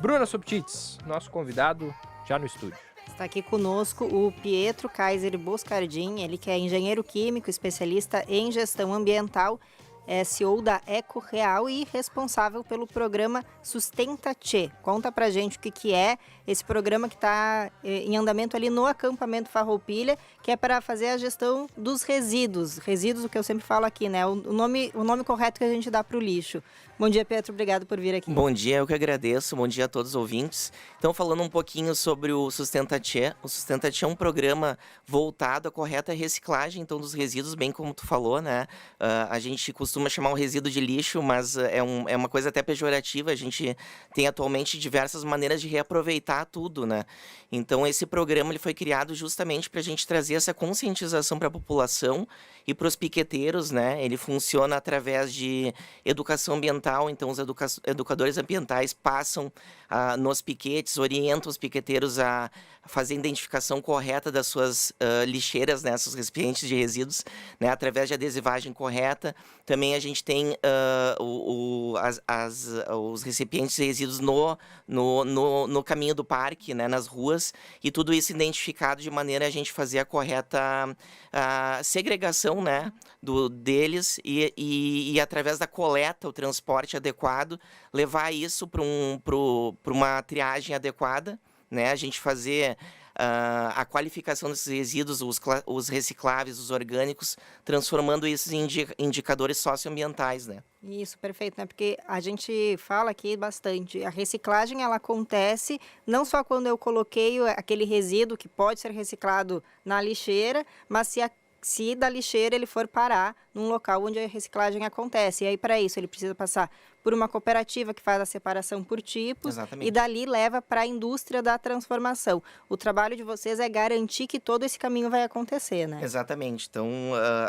Bruna Subtits, nosso convidado já no estúdio. Está aqui conosco o Pietro Kaiser Boscardin, ele que é engenheiro químico, especialista em gestão ambiental, é CEO da Eco Real e responsável pelo programa Sustenta Tchê. Conta pra gente o que é esse programa que está em andamento ali no acampamento Farroupilha, que é para fazer a gestão dos resíduos. Resíduos, o que eu sempre falo aqui, né? O nome correto que a gente dá para o lixo. Bom dia, Pietro. Obrigado por vir aqui. Bom dia, eu que agradeço. Bom dia a todos os ouvintes. Então, falando um pouquinho sobre o Sustenta Tchê. O Sustenta Tchê é um programa voltado à correta reciclagem, então, dos resíduos, bem como tu falou, né? A gente costuma chamar o resíduo de lixo, mas é uma coisa até pejorativa. A gente tem atualmente diversas maneiras de reaproveitar tudo, né? Então, esse programa ele foi criado justamente para a gente trazer essa conscientização para a população e para os piqueteiros, né? Ele funciona através de educação ambiental, então os educadores ambientais passam nos piquetes, orientam os piqueteiros a fazer a identificação correta das suas lixeiras, né? Seus recipientes de resíduos, né? Através de adesivagem correta. Também a gente tem os recipientes de resíduos no caminho do parque, né? Nas ruas, e tudo isso identificado de maneira a gente fazer a correta segregação, né, deles e através da coleta, o transporte adequado, levar isso para uma triagem adequada, né, a gente fazer a qualificação desses resíduos, os recicláveis, os orgânicos, transformando isso em indicadores socioambientais, né. Isso, perfeito, né? Porque a gente fala aqui bastante, a reciclagem ela acontece não só quando eu coloquei aquele resíduo que pode ser reciclado na lixeira, mas se da lixeira ele for parar num local onde a reciclagem acontece. E aí, para isso, ele precisa passar por uma cooperativa que faz a separação por tipos. Exatamente. E dali leva para a indústria da transformação. O trabalho de vocês é garantir que todo esse caminho vai acontecer, né? Exatamente. Então,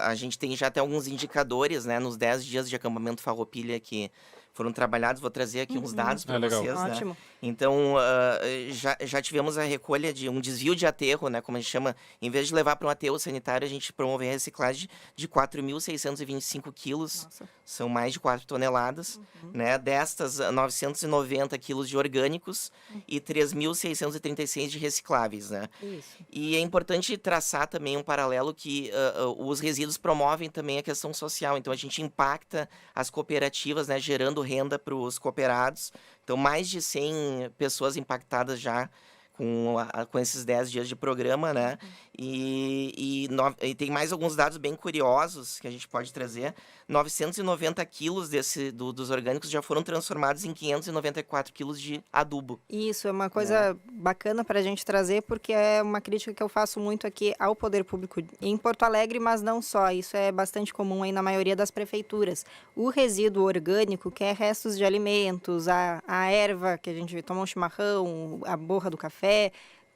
a gente tem já até alguns indicadores, né, nos 10 dias de acampamento Farroupilha que foram trabalhados. Vou trazer aqui uns dados para vocês, Ótimo. né? Então, já tivemos a recolha de um desvio de aterro, né, como a gente chama. Em vez de levar para um aterro sanitário, a gente promove a reciclagem de 4.625 quilos. Nossa. São mais de 4 toneladas. Né? Destas, 990 quilos de orgânicos e 3.636 de recicláveis, né? Isso. E é importante traçar também um paralelo que os resíduos promovem também a questão social. Então, a gente impacta as cooperativas, né, gerando renda para os cooperados. Então, mais de 100 pessoas impactadas já com esses 10 dias de programa, né? E tem mais alguns dados bem curiosos que a gente pode trazer. 990 quilos dos orgânicos já foram transformados em 594 quilos de adubo. Isso, é uma coisa bacana para a gente trazer, porque é uma crítica que eu faço muito aqui ao poder público em Porto Alegre, mas não só. Isso é bastante comum aí na maioria das prefeituras. O resíduo orgânico, que é restos de alimentos, a erva que a gente toma um chimarrão, a borra do café,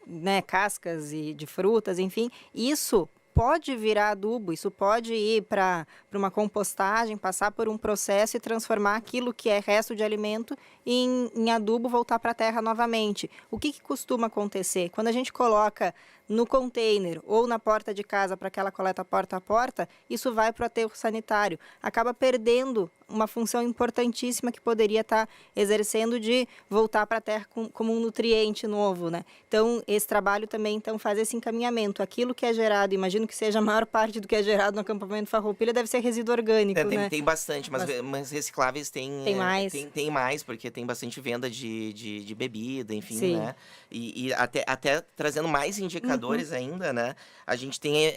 né, cascas de frutas, enfim, isso pode virar adubo, isso pode ir para uma compostagem, passar por um processo e transformar aquilo que é resto de alimento em adubo, voltar para a terra novamente. O que costuma acontecer? Quando a gente coloca no container ou na porta de casa para aquela coleta porta a porta, isso vai para o aterro sanitário. Acaba perdendo uma função importantíssima que poderia estar exercendo de voltar para a terra como um nutriente novo, né? Então, esse trabalho também faz esse encaminhamento. Aquilo que é gerado, imagino que seja a maior parte do que é gerado no acampamento Farroupilha, deve ser resíduo orgânico, né? Tem bastante, mas recicláveis tem mais. Tem mais, porque tem bastante venda de bebida, enfim, sim, né? E até trazendo mais indicadores ainda, né? A gente tem...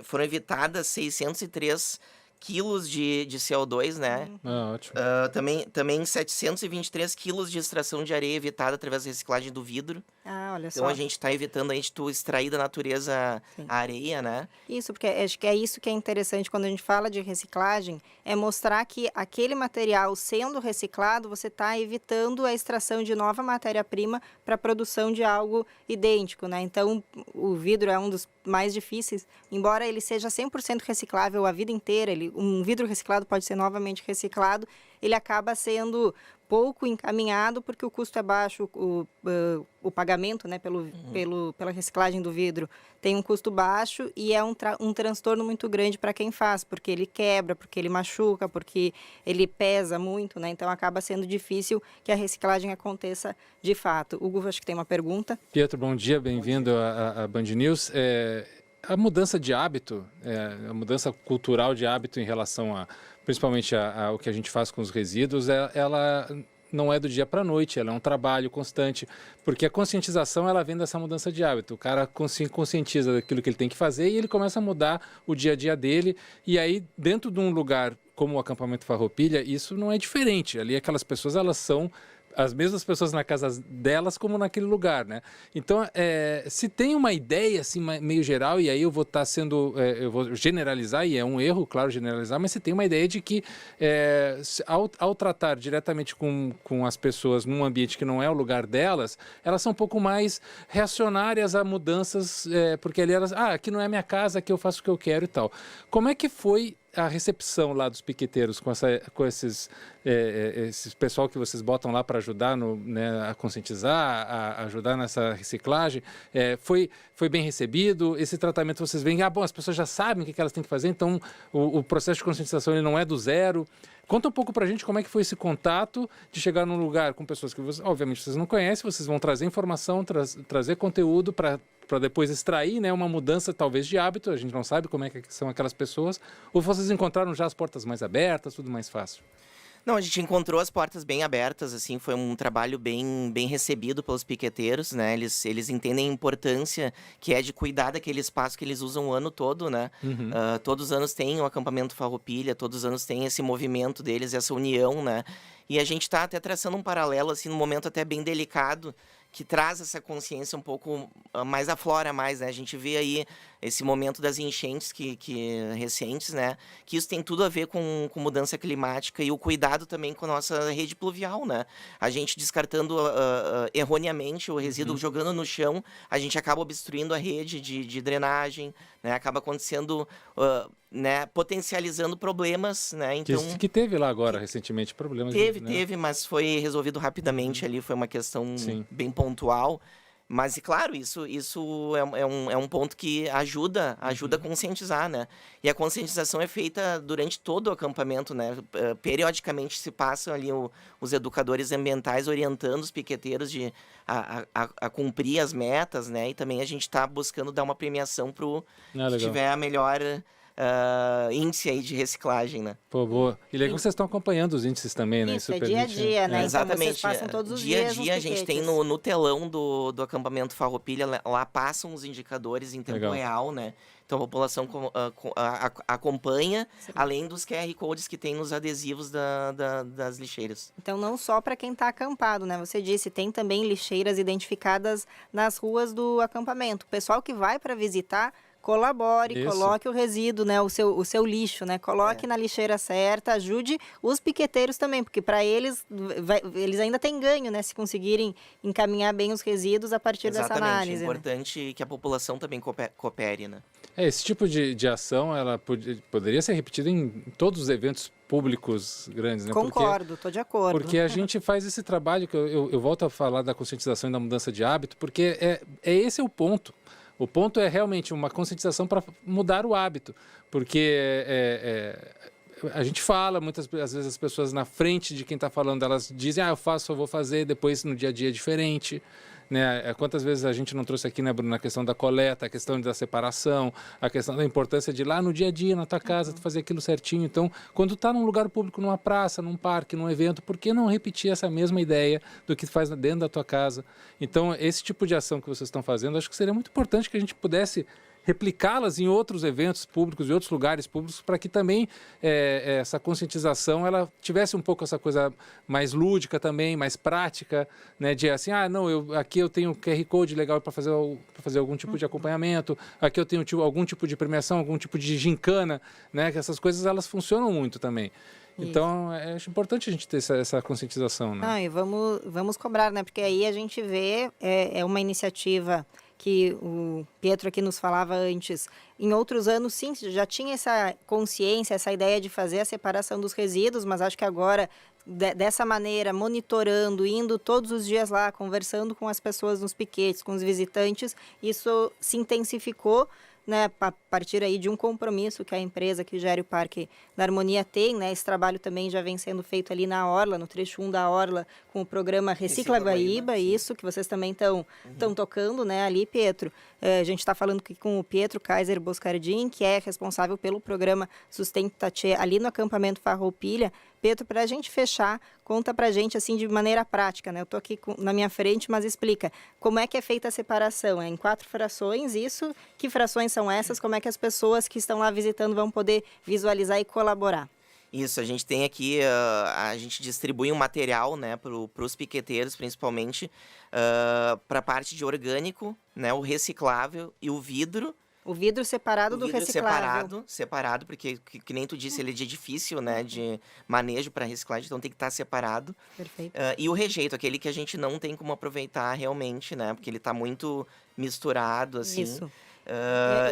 foram evitadas 603 quilos de CO2, né? Ótimo. Também 723 quilos de extração de areia evitada através da reciclagem do vidro. Olha só. Então, a gente está evitando extrair da natureza a areia, né? Isso, porque acho que é isso que é interessante quando a gente fala de reciclagem, é mostrar que aquele material sendo reciclado, você está evitando a extração de nova matéria-prima para a produção de algo idêntico, né? Então, o vidro é um dos mais difíceis, embora ele seja 100% reciclável a vida inteira, um vidro reciclado pode ser novamente reciclado, ele acaba sendo pouco encaminhado porque o custo é baixo, o pagamento, né, pela reciclagem do vidro tem um custo baixo e é um transtorno muito grande para quem faz, porque ele quebra, porque ele machuca, porque ele pesa muito, né? Então acaba sendo difícil que a reciclagem aconteça de fato. Hugo, acho que tem uma pergunta. Pietro, bom dia, bem-vindo à Band News. A mudança de hábito, a mudança cultural de hábito em relação principalmente ao que a gente faz com os resíduos, ela não é do dia para a noite, ela é um trabalho constante, porque a conscientização ela vem dessa mudança de hábito. O cara conscientiza daquilo que ele tem que fazer e ele começa a mudar o dia a dia dele. E aí, dentro de um lugar como o acampamento Farroupilha, isso não é diferente. Ali aquelas pessoas, elas são as mesmas pessoas na casa delas como naquele lugar, né? Então, se tem uma ideia assim meio geral, e aí eu vou estar eu vou generalizar, e é um erro, claro, generalizar, mas se tem uma ideia de que ao tratar diretamente com as pessoas num ambiente que não é o lugar delas, elas são um pouco mais reacionárias a mudanças, porque ali elas, aqui não é minha casa, aqui eu faço o que eu quero e tal. Como é que foi a recepção lá dos piqueteiros com esses pessoal que vocês botam lá para ajudar a conscientizar, a ajudar nessa reciclagem? Foi bem recebido? Esse tratamento vocês veem, bom, as pessoas já sabem o que elas têm que fazer, então o processo de conscientização ele não é do zero. Conta um pouco pra gente como é que foi esse contato de chegar num lugar com pessoas que, obviamente, vocês não conhecem, vocês vão trazer informação, trazer conteúdo para depois extrair, né, uma mudança talvez de hábito, a gente não sabe como é que são aquelas pessoas, ou vocês encontraram já as portas mais abertas, tudo mais fácil? Não, a gente encontrou as portas bem abertas, assim, foi um trabalho bem recebido pelos piqueteiros, né? Eles entendem a importância que é de cuidar daquele espaço que eles usam o ano todo, né? Uhum. Todos os anos tem o acampamento Farroupilha, todos os anos tem esse movimento deles, essa união, né? E a gente está até traçando um paralelo, assim, num momento até bem delicado, que traz essa consciência um pouco mais, aflora mais, né? A gente vê aí esse momento das enchentes recentes, né? Que isso tem tudo a ver com mudança climática e o cuidado também com a nossa rede pluvial, né? A gente descartando erroneamente o resíduo, jogando no chão, a gente acaba obstruindo a rede de drenagem, né? Acaba acontecendo, né? Potencializando problemas, né? Então, Que teve lá agora, recentemente, problemas. Teve, mas foi resolvido rapidamente ali, foi uma questão bem pontual. Mas, e claro, isso é um ponto que ajuda a conscientizar, né? E a conscientização é feita durante todo o acampamento, né? Periodicamente se passam ali os educadores ambientais orientando os piqueteiros a cumprir as metas, né? E também a gente está buscando dar uma premiação para o que tiver a melhor índice aí de reciclagem, né? Pô, boa. E legal que vocês estão acompanhando os índices também, né? Isso, dia a dia, né? Exatamente. Então vocês passam todos os dia dias a dia a gente tem no telão do acampamento Farroupilha, lá passam os indicadores em tempo real, né? Então a população acompanha, além dos QR Codes que tem nos adesivos das lixeiras. Então não só para quem está acampado, né? Você disse, tem também lixeiras identificadas nas ruas do acampamento. O pessoal que vai para visitar, colabore, coloque o resíduo, né, o seu lixo, né, coloque na lixeira certa, ajude os piqueteiros também, porque para eles ainda têm ganho, né, se conseguirem encaminhar bem os resíduos a partir dessa análise. É importante que a população também coopere, né? Esse tipo de ação, ela poderia ser repetida em todos os eventos públicos grandes, né? Concordo, estou de acordo. Porque a gente faz esse trabalho, que eu volto a falar da conscientização e da mudança de hábito, porque esse é o ponto. O ponto é realmente uma conscientização para mudar o hábito, porque a gente fala, às vezes as pessoas na frente de quem está falando, elas dizem, eu faço, eu vou fazer, depois no dia a dia é diferente. Né? Quantas vezes a gente não trouxe aqui, né, Bruno, a questão da coleta, a questão da separação, a questão da importância de ir lá no dia a dia, na tua casa, tu fazer aquilo certinho. Então, quando está num lugar público, numa praça, num parque, num evento, por que não repetir essa mesma ideia do que faz dentro da tua casa? Então, esse tipo de ação que vocês estão fazendo, acho que seria muito importante que a gente pudesse replicá-las em outros eventos públicos e outros lugares públicos, para que também essa conscientização ela tivesse um pouco essa coisa mais lúdica também, mais prática, né? De assim, aqui eu tenho QR Code legal para fazer algum tipo de acompanhamento, aqui eu tenho algum tipo de premiação, algum tipo de gincana, né? Que essas coisas elas funcionam muito também. Então, acho importante a gente ter essa conscientização, né? E vamos cobrar, né? Porque aí a gente vê, é uma iniciativa que o Pietro aqui nos falava antes, em outros anos, sim, já tinha essa consciência, essa ideia de fazer a separação dos resíduos, mas acho que agora, dessa maneira, monitorando, indo todos os dias lá, conversando com as pessoas nos piquetes, com os visitantes, isso se intensificou, né, a partir aí de um compromisso que a empresa que gera o Parque da Harmonia tem, né, esse trabalho também já vem sendo feito ali na Orla, no trecho 1 da Orla, com o programa Recicla Guaíba, isso que vocês também estão tocando, né, ali, Pietro. A gente está falando aqui com o Pietro Kaiser Boscardin, que é responsável pelo programa Sustenta Tchê ali no acampamento Farroupilha. Pietro, para a gente fechar, conta para a gente assim de maneira prática, né? Eu estou aqui na minha frente, mas explica como é que é feita a separação. É em 4 frações, isso? Que frações são essas? Como é que as pessoas que estão lá visitando vão poder visualizar e colaborar? Isso, a gente tem aqui, a gente distribui um material, né, para os piqueteiros, principalmente, para a parte de orgânico, né, o reciclável e o vidro. O vidro separado do reciclável. Separado, porque, que nem tu disse, ele é difícil, né, de manejo para reciclagem, então tem que estar separado. Perfeito. E o rejeito, aquele que a gente não tem como aproveitar realmente, né, porque ele está muito misturado, assim. Isso.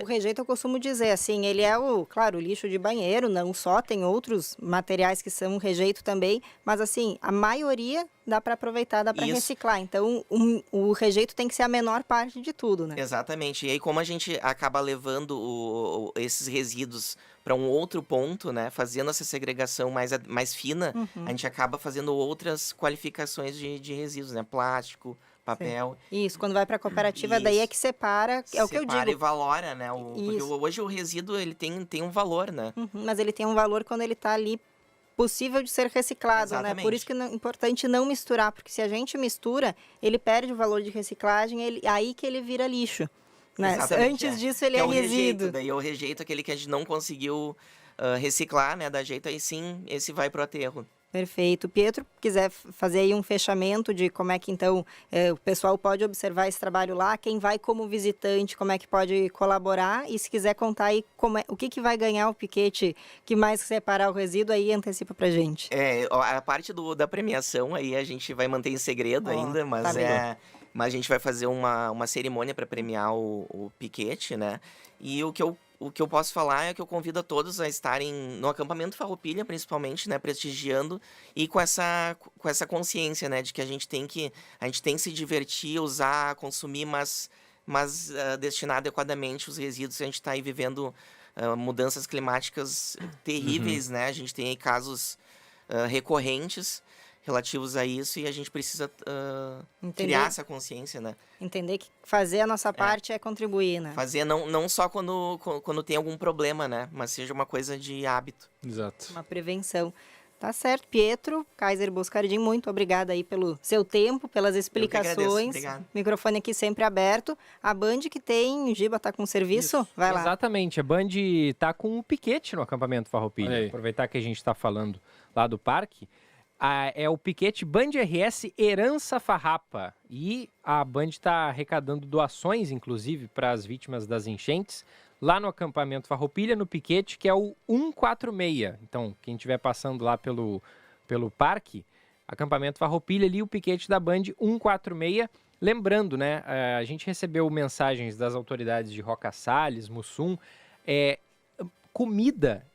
O rejeito, eu costumo dizer, assim, ele é claro, o lixo de banheiro, não só, tem outros materiais que são rejeito também, mas assim, a maioria dá para aproveitar, dá para reciclar. Então, o rejeito tem que ser a menor parte de tudo, né? Exatamente. E aí, como a gente acaba levando esses resíduos para um outro ponto, né, fazendo essa segregação mais fina, a gente acaba fazendo outras qualificações de resíduos, né, plástico, papel. Isso, quando vai para a cooperativa, daí é que separa, é o que eu digo. Separa e valora, né? Porque hoje o resíduo, ele tem um valor, né? Mas ele tem um valor quando ele está ali possível de ser reciclado, Exatamente. né? Por isso que é importante não misturar, porque se a gente mistura, ele perde o valor de reciclagem, aí que ele vira lixo. Né? Antes disso, ele é resíduo. Daí eu rejeito aquele que a gente não conseguiu reciclar, né? Da jeito, aí sim, esse vai pro aterro. Perfeito. Pietro, quiser fazer aí um fechamento de como é que, então, o pessoal pode observar esse trabalho lá, quem vai como visitante, como é que pode colaborar, e se quiser contar aí o que vai ganhar o piquete que mais separar o resíduo, aí antecipa pra gente. A parte da premiação aí a gente vai manter em segredo ainda, mas mas a gente vai fazer uma cerimônia para premiar o piquete, né? E o que eu posso falar é que eu convido a todos a estarem no acampamento Farroupilha, principalmente, né, prestigiando e com essa consciência, né, de que a gente tem que se divertir, usar, consumir, mas destinar adequadamente os resíduos. A gente está aí vivendo mudanças climáticas terríveis, né? A gente tem aí casos recorrentes relativos a isso, e a gente precisa criar essa consciência, né? Entender que fazer a nossa parte é contribuir, né? Fazer não só quando tem algum problema, né? Mas seja uma coisa de hábito. Exato. Uma prevenção. Tá certo, Pietro Kaiser Boscardin, muito obrigada aí pelo seu tempo, pelas explicações. Obrigado. Microfone aqui sempre aberto. A Band que tem, Giba tá com serviço? Isso. Vai lá. Exatamente, a Band tá com um piquete no acampamento Farroupilha. Aproveitar que a gente está falando lá do parque. É o piquete Band RS Herança Farrapa. E a Band está arrecadando doações, inclusive, para as vítimas das enchentes, lá no acampamento Farroupilha, no piquete, que é o 146. Então, quem estiver passando lá pelo parque, acampamento Farroupilha, ali o piquete da Band 146. Lembrando, né, a gente recebeu mensagens das autoridades de Roca Salles, Mussum, comida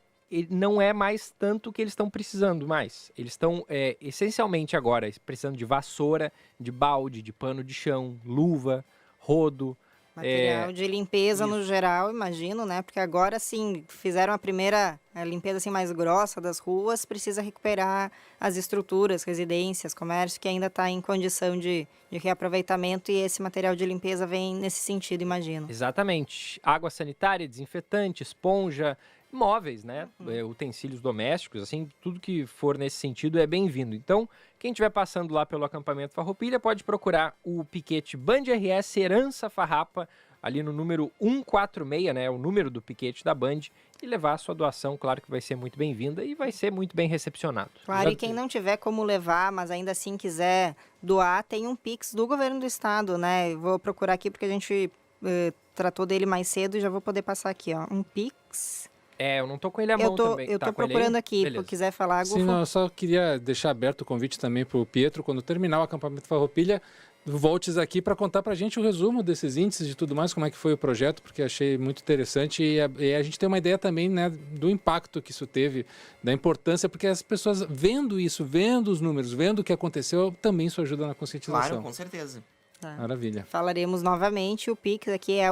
não é mais tanto o que eles estão precisando mais. Eles estão, essencialmente agora, precisando de vassoura, de balde, de pano de chão, luva, rodo. Material de limpeza no geral, imagino, né? Porque agora, sim, fizeram a primeira limpeza assim, mais grossa das ruas, precisa recuperar as estruturas, residências, comércio, que ainda está em condição de reaproveitamento, e esse material de limpeza vem nesse sentido, imagino. Exatamente. Água sanitária, desinfetante, esponja, móveis, né? Utensílios domésticos, assim, tudo que for nesse sentido é bem-vindo. Então, quem estiver passando lá pelo acampamento Farroupilha pode procurar o piquete Band RS Herança Farrapa, ali no número 146, né? O número do piquete da Band, e levar a sua doação, claro que vai ser muito bem-vinda e vai ser muito bem recepcionado. Claro, e quem não tiver como levar, mas ainda assim quiser doar, tem um Pix do governo do estado, né? Vou procurar aqui porque a gente tratou dele mais cedo e já vou poder passar aqui, ó. Um Pix. Eu não tô com ele à mão também. Eu tô procurando aqui, se quiser falar. Sim, não, eu só queria deixar aberto o convite também para o Pietro, quando terminar o acampamento Farroupilha, voltes aqui para contar para a gente o resumo desses índices e tudo mais, como é que foi o projeto, porque achei muito interessante e a gente tem uma ideia também, né, do impacto que isso teve, da importância, porque as pessoas vendo isso, vendo os números, vendo o que aconteceu, também isso ajuda na conscientização. Claro, com certeza. Tá. Maravilha. Falaremos novamente, o Pix aqui é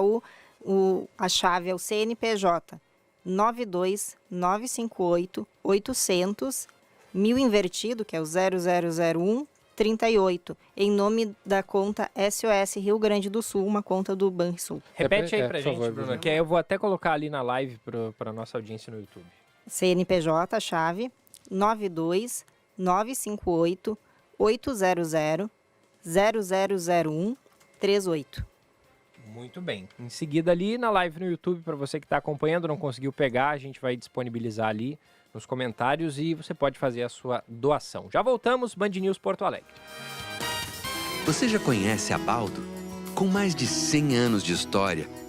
a chave é o CNPJ 92958 800 1000 invertido, que é o 0001 38, em nome da conta SOS Rio Grande do Sul, uma conta do Banrisul. Repete aí pra por gente, favor, Bruna, Bruna. que aí eu vou até colocar ali na live para nossa audiência no YouTube. CNPJ, chave 92958 800 0001 38. Muito bem. Em seguida ali na live no YouTube, para você que está acompanhando, não conseguiu pegar, a gente vai disponibilizar ali nos comentários e você pode fazer a sua doação. Já voltamos, Band News Porto Alegre. Você já conhece a Baldo? Com mais de 100 anos de história,